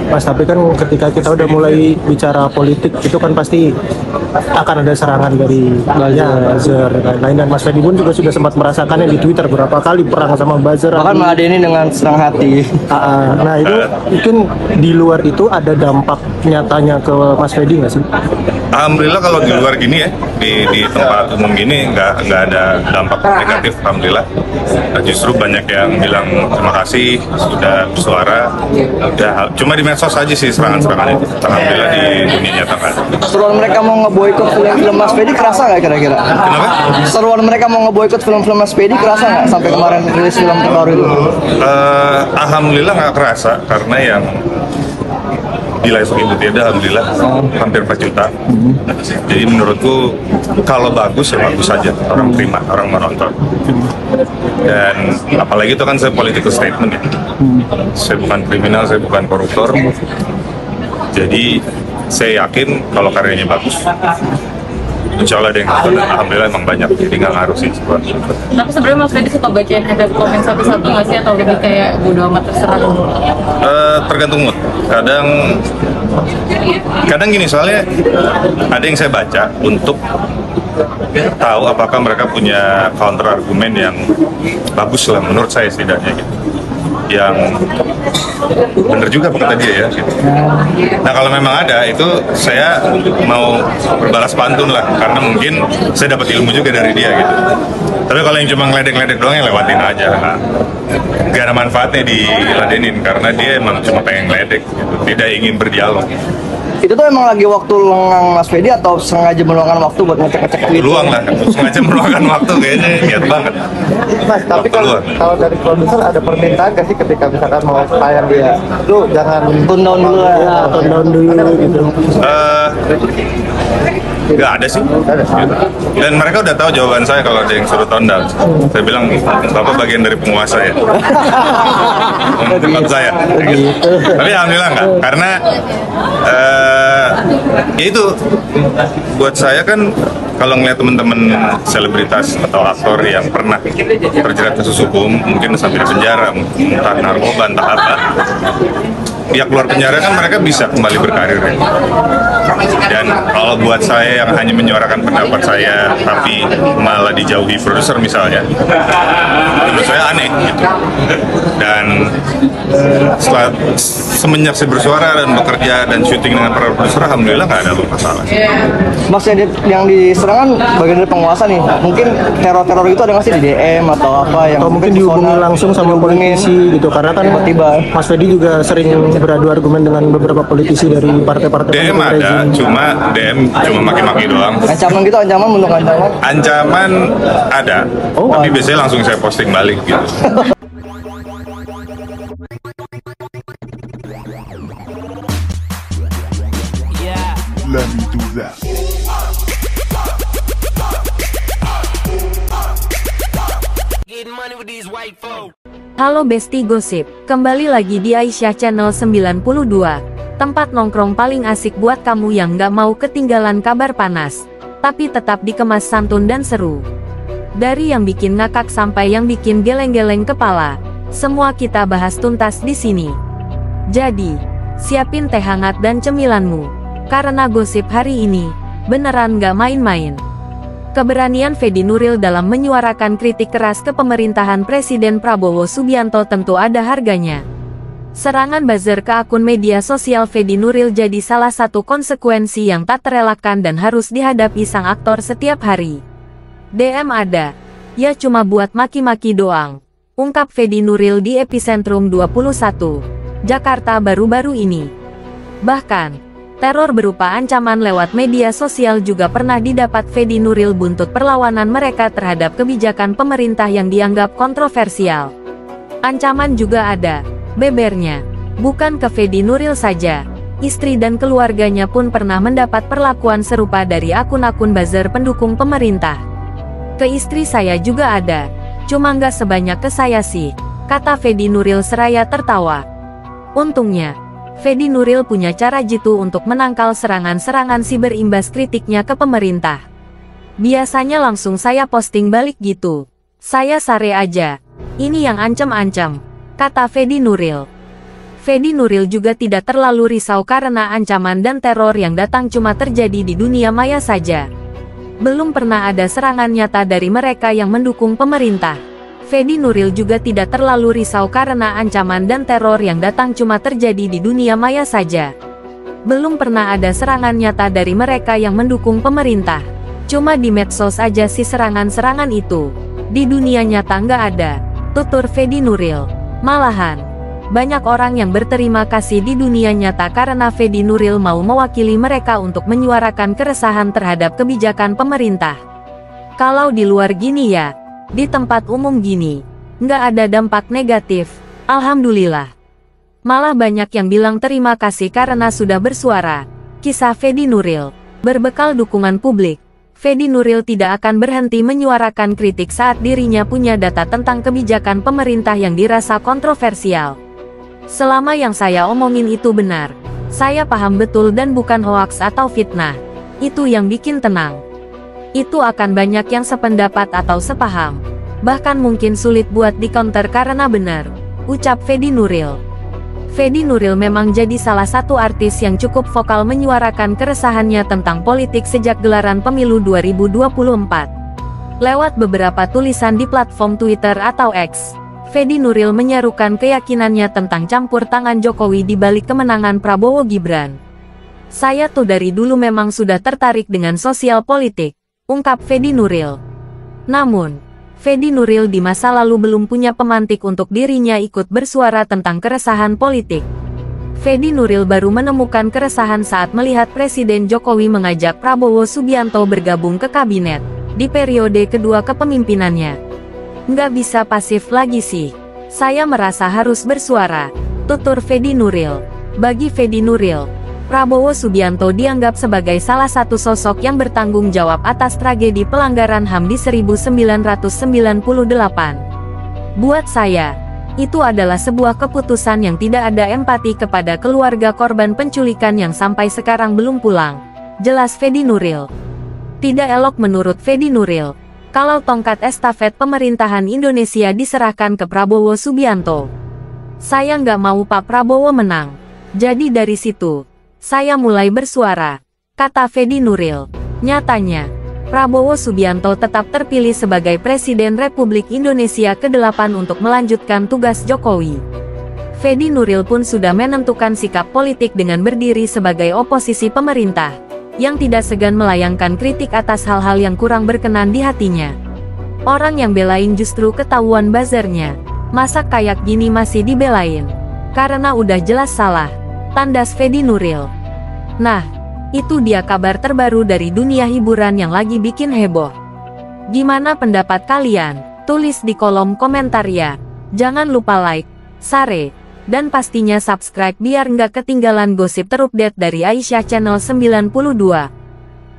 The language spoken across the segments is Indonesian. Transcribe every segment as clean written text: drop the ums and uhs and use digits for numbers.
Mas, tapi kan ketika kita udah mulai bicara politik itu kan pasti akan ada serangan dari buzzer dan lain-lain, dan Mas Fedi pun juga sudah sempat merasakannya di Twitter berapa kali perang sama buzzer. Bahkan meladeni dengan senang hati. Nah itu mungkin di luar itu ada dampak nyatanya ke Mas Fedi nggak sih? Alhamdulillah kalau di luar gini ya, di tempat umum gini nggak ada dampak negatif, alhamdulillah. Justru banyak yang bilang terima kasih sudah bersuara. Ya, cuma di medsos aja sih serangan-serangan itu. Alhamdulillah di dunia nyata kan. Seruan mereka mau ngeboikot film-film Mas Fedi kerasa nggak kira-kira? Kenapa? Seruan mereka mau ngeboikot film-film Mas Fedi kerasa nggak sampai kemarin rilis film terbaru itu? Alhamdulillah nggak kerasa karena yang di live itu ada alhamdulillah hampir 4 juta. Jadi menurutku kalau bagus ya bagus saja, orang terima, orang menonton. Dan apalagi itu kan saya political statement ya. Saya bukan kriminal, saya bukan koruptor. Jadi saya yakin kalau karyanya bagus, insya Allah ada yang nonton, dan alhamdulillah emang banyak, jadi nggak ngaruh sih. Tapi sebenarnya Mas Fedi suka bacain header komen satu-satu nggak sih, atau lebih kayak bodo amat terserah? Tergantung mood. Kadang gini, soalnya ada yang saya baca untuk tahu apakah mereka punya counter argumen yang bagus lah, menurut saya setidaknya gitu, yang bener juga apa kata dia ya gitu. Nah kalau memang ada itu saya mau berbalas pantun lah, karena mungkin saya dapat ilmu juga dari dia gitu. Tapi kalau yang cuma ngeledek-ledek doang ya lewatin aja. Nah, gak ada manfaatnya diladenin karena dia emang cuma pengen ngeledek gitu, tidak ingin berdialog. Itu tuh emang lagi waktu lengang Mas Fedi atau sengaja meluangkan waktu buat ngecek-ngecek Twitter? Luang lah, sengaja meluangkan waktu, kayaknya niat banget. Mas, tapi kalau dari produser ada permintaan nggak sih ketika misalkan mau tayang dia, lu jangan Tune down dulu lah. tone down dulu gitu. Nggak ada sih. Dan mereka udah tahu jawaban saya kalau ada yang suruh tone down. Saya bilang, Bapak bagian dari penguasa ya. Tempat saya. Tapi alhamdulillah nggak, karena ya itu buat saya kan, kalau ngeliat teman-teman selebritas atau aktor yang pernah terjerat kasus hukum, mungkin sampai di penjara, entah narkoba, entah apa, ya keluar penjara kan mereka bisa kembali berkarir ya. Dan kalau buat saya yang hanya menyuarakan pendapat saya tapi malah dijauhi produser misalnya, menurut saya aneh gitu. Dan semenjak saya bersuara dan bekerja dan syuting dengan para produser, alhamdulillah nggak ada masalah. Mas yang diserang kan bagian dari penguasa nih. Mungkin teror-teror itu ada nggak sih di DM atau apa yang Atau mungkin dihubungi langsung sama politisi gitu, karena kan tiba-tiba Mas Fedi juga sering beradu argumen dengan beberapa politisi dari partai-partai DM pendukung ada, rezim. cuma DM cuma maki-maki doang. ancaman gitu, ancaman bentuk ancaman. Ancaman ada, tapi biasanya langsung saya posting balik gitu. Let me do that. Halo Besti Gosip, kembali lagi di Aisyah Channel 92, tempat nongkrong paling asik buat kamu yang gak mau ketinggalan kabar panas, tapi tetap dikemas santun dan seru. Dari yang bikin ngakak sampai yang bikin geleng-geleng kepala, semua kita bahas tuntas di sini. Jadi, siapin teh hangat dan cemilanmu, karena gosip hari ini beneran gak main-main. Keberanian Fedi Nuril dalam menyuarakan kritik keras ke pemerintahan Presiden Prabowo Subianto tentu ada harganya. Serangan buzzer ke akun media sosial Fedi Nuril jadi salah satu konsekuensi yang tak terelakkan dan harus dihadapi sang aktor setiap hari. DM ada, ya cuma buat maki-maki doang, ungkap Fedi Nuril di Epicentrum 21, Jakarta baru-baru ini. Bahkan, teror berupa ancaman lewat media sosial juga pernah didapat Fedi Nuril buntut perlawanan mereka terhadap kebijakan pemerintah yang dianggap kontroversial. Ancaman juga ada, bebernya. Bukan ke Fedi Nuril saja, istri dan keluarganya pun pernah mendapat perlakuan serupa dari akun-akun buzzer pendukung pemerintah. Ke istri saya juga ada, cuma nggak sebanyak ke saya sih, kata Fedi Nuril seraya tertawa. Untungnya, Fedi Nuril punya cara jitu untuk menangkal serangan-serangan siber imbas kritiknya ke pemerintah. Biasanya langsung saya posting balik gitu. Saya sare aja. Ini yang ancam-ancam, kata Fedi Nuril. Fedi Nuril juga tidak terlalu risau karena ancaman dan teror yang datang cuma terjadi di dunia maya saja. Belum pernah ada serangan nyata dari mereka yang mendukung pemerintah. Fedi Nuril juga tidak terlalu risau karena ancaman dan teror yang datang cuma terjadi di dunia maya saja. Belum pernah ada serangan nyata dari mereka yang mendukung pemerintah. Cuma di medsos aja sih serangan-serangan itu. Di dunia nyata nggak ada, tutur Fedi Nuril. Malahan, banyak orang yang berterima kasih di dunia nyata karena Fedi Nuril mau mewakili mereka untuk menyuarakan keresahan terhadap kebijakan pemerintah. Kalau di luar gini ya, di tempat umum gini, nggak ada dampak negatif, alhamdulillah. Malah banyak yang bilang terima kasih karena sudah bersuara. Kisah Fedi Nuril. Berbekal dukungan publik, Fedi Nuril tidak akan berhenti menyuarakan kritik saat dirinya punya data tentang kebijakan pemerintah yang dirasa kontroversial. Selama yang saya omongin itu benar, saya paham betul dan bukan hoaks atau fitnah. Itu yang bikin tenang. Itu akan banyak yang sependapat atau sepaham. Bahkan mungkin sulit buat di-counter karena benar, ucap Fedi Nuril. Fedi Nuril memang jadi salah satu artis yang cukup vokal menyuarakan keresahannya tentang politik sejak gelaran pemilu 2024. Lewat beberapa tulisan di platform Twitter atau X, Fedi Nuril menyerukan keyakinannya tentang campur tangan Jokowi di balik kemenangan Prabowo Gibran. Saya tuh dari dulu memang sudah tertarik dengan sosial politik, ungkap Fedi Nuril. Namun, Fedi Nuril di masa lalu belum punya pemantik untuk dirinya ikut bersuara tentang keresahan politik. Fedi Nuril baru menemukan keresahan saat melihat Presiden Jokowi mengajak Prabowo Subianto bergabung ke kabinet di periode kedua kepemimpinannya. Nggak bisa pasif lagi sih. Saya merasa harus bersuara, tutur Fedi Nuril. Bagi Fedi Nuril, Prabowo Subianto dianggap sebagai salah satu sosok yang bertanggung jawab atas tragedi pelanggaran HAM di 1998. Buat saya, itu adalah sebuah keputusan yang tidak ada empati kepada keluarga korban penculikan yang sampai sekarang belum pulang, jelas Fedi Nuril. Tidak elok menurut Fedi Nuril, kalau tongkat estafet pemerintahan Indonesia diserahkan ke Prabowo Subianto. Saya nggak mau Pak Prabowo menang. Jadi dari situ, saya mulai bersuara, kata Fedi Nuril. Nyatanya, Prabowo Subianto tetap terpilih sebagai Presiden Republik Indonesia ke-8 untuk melanjutkan tugas Jokowi. Fedi Nuril pun sudah menentukan sikap politik dengan berdiri sebagai oposisi pemerintah, yang tidak segan melayangkan kritik atas hal-hal yang kurang berkenan di hatinya. Orang yang belain justru ketahuan buzzernya. Masa kayak gini masih dibelain? Karena udah jelas salah, tandas Fedi Nuril. Nah, itu dia kabar terbaru dari dunia hiburan yang lagi bikin heboh. Gimana pendapat kalian? Tulis di kolom komentar ya. Jangan lupa like, share, dan pastinya subscribe biar nggak ketinggalan gosip terupdate dari Aisyah Channel 92.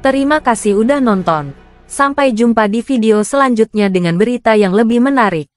Terima kasih udah nonton. Sampai jumpa di video selanjutnya dengan berita yang lebih menarik.